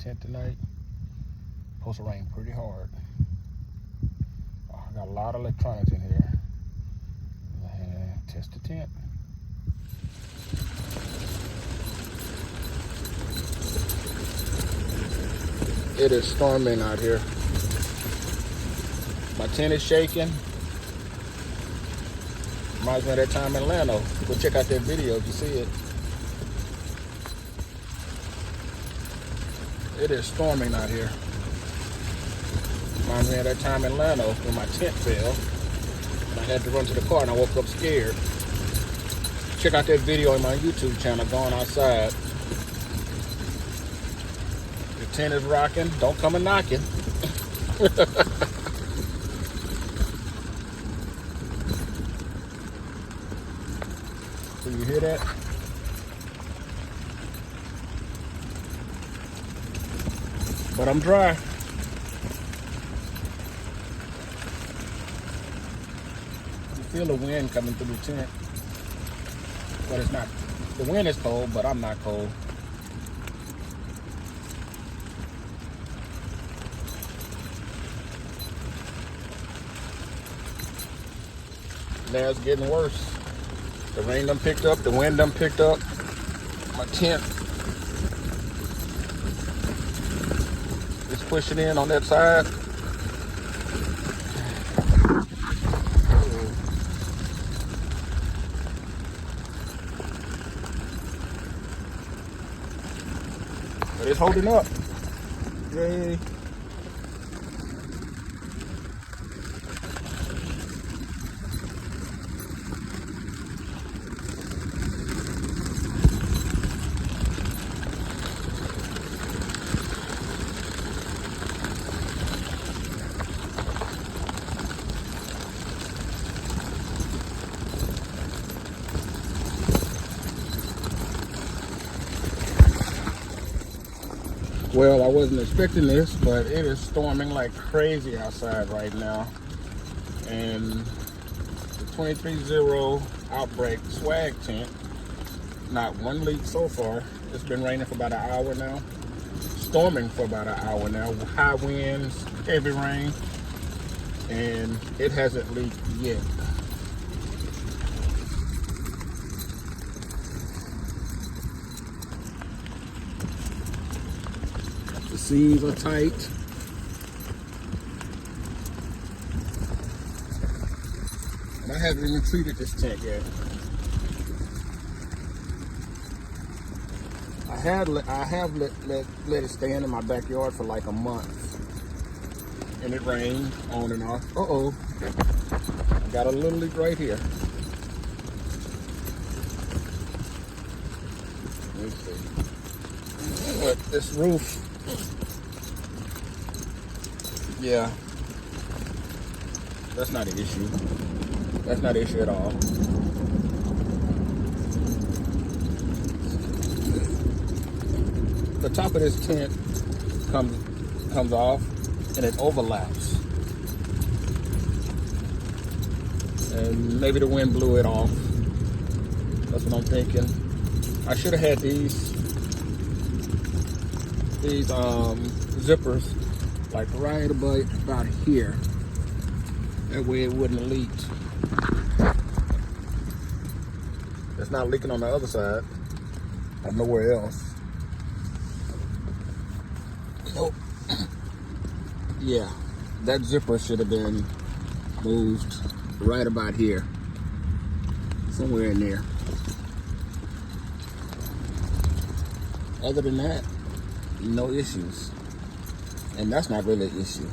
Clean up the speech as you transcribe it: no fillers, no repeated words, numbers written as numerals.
tent tonight. Supposed to rain pretty hard. I got a lot of electronics in here. And test the tent. It is storming out here. My tent is shaking. Reminds me of that time in Atlanta. Go check out that video if you see it. It is storming out here. Reminds me of that time in Atlanta when my tent fell. And I had to run to the car and I woke up scared. Check out that video on my YouTube channel, Going Outside. The tent is rocking. Don't come and knocking. So you hear that? But I'm dry. You feel the wind coming through the tent. But it's not, the wind is cold, but I'm not cold. Now it's getting worse. The rain done picked up, the wind done picked up. My tent is pushing in on that side. But it's holding up. Yay. Well, I wasn't expecting this, but it is storming like crazy outside right now. And the 23-0 Outbreak swag tent, not one leak so far. It's been raining for about an hour now. Storming for about an hour now. High winds, heavy rain, and it hasn't leaked yet. The seams are tight. And I haven't even treated this tent yet. I have let it stand in my backyard for like a month. And it rained on and off. Uh-oh. I got a little leak right here. Let me see. But this roof, yeah, that's not an issue. That's not an issue at all. The top of this tent comes off and it overlaps. And maybe the wind blew it off. That's what I'm thinking. I should have had these zippers like right about here. That way it wouldn't have leaked. It's not leaking on the other side or nowhere else. So, yeah, that zipper should have been moved right about here. Somewhere in there. Other than that, no issues. And that's not really an issue.